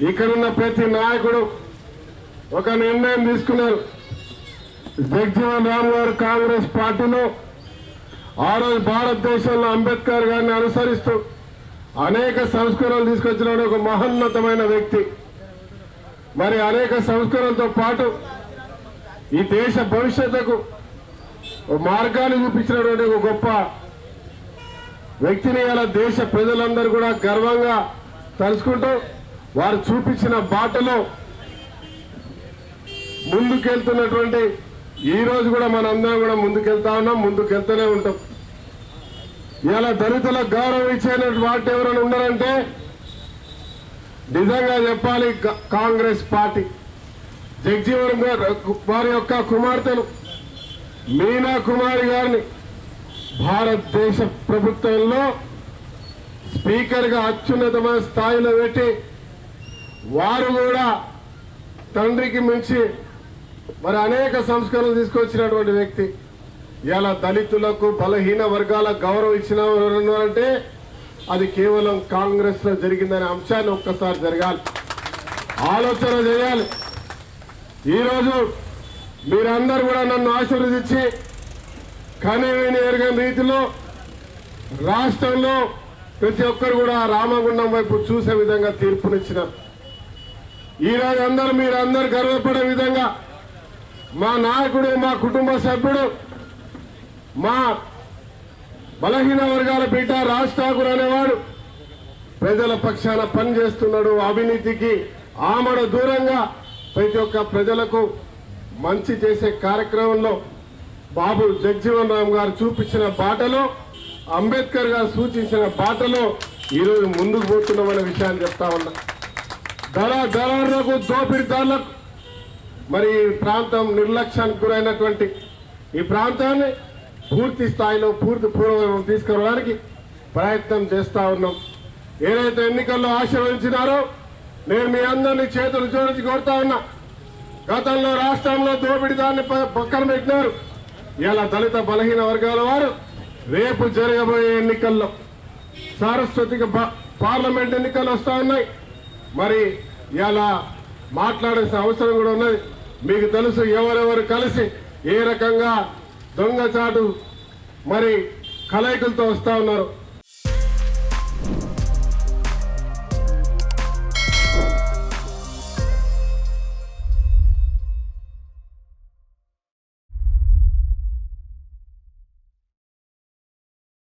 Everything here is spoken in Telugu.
ఇక్కడున్న ప్రతి నాయకుడు ఒక నిర్ణయం తీసుకున్నారు. జగజీవన్ రామ్ గారు కాంగ్రెస్ పార్టీలో ఆ రోజు భారతదేశంలో అంబేద్కర్ గారిని అనుసరిస్తూ అనేక సంస్కరణలు తీసుకొచ్చిన ఒక మహోన్నతమైన వ్యక్తి. మరి అనేక సంస్కరణలతో పాటు ఈ దేశ భవిష్యత్తుకు మార్గాన్ని చూపించినటువంటి ఒక గొప్ప వ్యక్తిని ఇలా దేశ ప్రజలందరూ కూడా గర్వంగా తలుచుకుంటూ వారు చూపించిన బాటలో ముందుకెళ్తున్నటువంటి ఈ రోజు కూడా మనందరం కూడా ముందుకెళ్తా ఉన్నాం, ముందుకెళ్తూనే ఉంటాం. ఇలా దళితులకు గౌరవం ఇచ్చేటువంటి వాటి ఎవరైనా ఉన్నారంటే నిజంగా చెప్పాలి కాంగ్రెస్ పార్టీ. జగజీవన్ వారి యొక్క కుమార్తెను మీనా కుమారి గారిని భారతదేశ ప్రభుత్వంలో స్పీకర్గా అత్యున్నతమైన స్థాయిలో పెట్టి వారు కూడా తండ్రికి మించి మరి అనేక సంస్కరణలు తీసుకొచ్చినటువంటి వ్యక్తి. ఇలా దళితులకు బలహీన వర్గాలకు గౌరవం ఇచ్చినారంటే అది కేవలం కాంగ్రెస్ లో జరిగిందనే అంశాన్ని ఒక్కసారి జరగాలి, ఆలోచన చేయాలి. ఈరోజు మీరందరూ కూడా నన్ను ఆశీర్వదించి కనీవిని ఎరగని రీతిలో రాష్ట్రంలో ప్రతి ఒక్కరు కూడా రామగుండం వైపు చూసే విధంగా తీర్పునిచ్చినారు. ఈరోజు మీరందరూ గర్వపడే విధంగా మా నాయకుడు, మా కుటుంబ సభ్యుడు, మా బలహీన వర్గాల బిడ్డ రాజ్ ఠాకూర్ అనేవాడు ప్రజల పక్షాన పనిచేస్తున్నాడు. అవినీతికి ఆమడ దూరంగా ప్రతి ఒక్క ప్రజలకు మంచి చేసే కార్యక్రమంలో బాబు జగజీవన్ రామ్ గారు చూపించిన బాటలో, అంబేద్కర్ గారు సూచించిన బాటలో ఈరోజు ముందుకు పోతున్నామనే విషయాన్ని చెప్తా ఉన్నా. దళారులకు, దోపిడీదారులకు మరి ఈ ప్రాంతం నిర్లక్ష్యానికి గురైనటువంటి ఈ ప్రాంతాన్ని పూర్తి స్థాయిలో పూర్తి పూర్వం తీసుకురావడానికి ప్రయత్నం చేస్తా ఉన్నాం. ఏదైతే ఎన్నికల్లో ఆశీర్వదించినారో నేను మీ అందరినీ చేతులు జోడించి కోరుతా ఉన్నా. గతంలో రాష్ట్రంలో దోపిడీదారిని పక్కన పెట్టినారు. ఇలా దళిత బలహీన వర్గాల వారు రేపు జరగబోయే ఎన్నికల్లో సారస్వతిక పార్లమెంట్ ఎన్నికలు వస్తా ఉన్నాయి. మరి ఇలా మాట్లాడాల్సిన అవసరం కూడా ఉన్నది. మీకు తెలుసు ఎవరెవరు కలిసి ఏ రకంగా దొంగచాటు మరి కలయికలతో వస్తా ఉన్నారు.